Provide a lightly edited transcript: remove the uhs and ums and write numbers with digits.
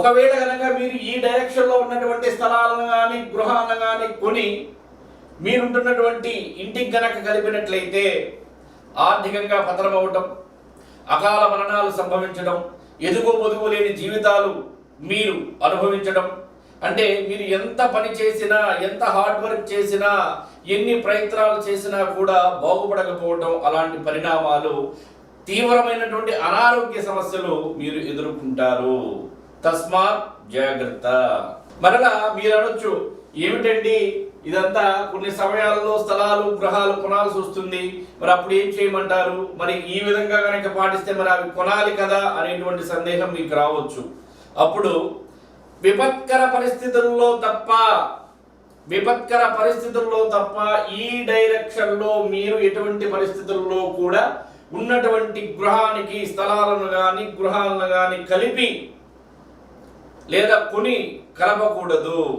ఒకవేళ కనుక మీరు ఈ డైరెక్షన్లో ఉన్నటువంటి స్థలాలను కానీ గృహాలను కానీ కొని మీరుంటున్నటువంటి ఇంటికి గనక కలిపినట్లయితే ఆర్థికంగా పతనమవటం, అకాల మరణాలు సంభవించడం, ఎదుగు పొదుగు లేని జీవితాలు మీరు అనుభవించడం, అంటే మీరు ఎంత పని చేసినా, ఎంత హార్డ్ వర్క్ చేసినా, ఎన్ని ప్రయత్నాలు చేసినా కూడా బాగుపడకపోవడం, అలాంటి పరిణామాలు, తీవ్రమైనటువంటి అనారోగ్య సమస్యలు మీరు ఎదుర్కొంటారు. తస్మాత్ జాగ్రత్త. మరలా మీరు అనొచ్చు, ఏమిటండి ఇదంతా కొన్ని సమయాల్లో స్థలాలు గృహాలు కొనాల్సి వస్తుంది, మరి అప్పుడు ఏం చేయమంటారు, మరి ఈ విధంగా కనుక పాటిస్తే మరి అవి కొనాలి కదా అనేటువంటి సందేహం మీకు రావచ్చు. అప్పుడు విపత్కర పరిస్థితుల్లో తప్ప ఈ డైరెక్షన్లో మీరు ఎటువంటి పరిస్థితుల్లో కూడా ఉన్నటువంటి గృహానికి స్థలాలను కానీ గృహాలను కానీ కలిపి లేదా కొని కలపకూడదు.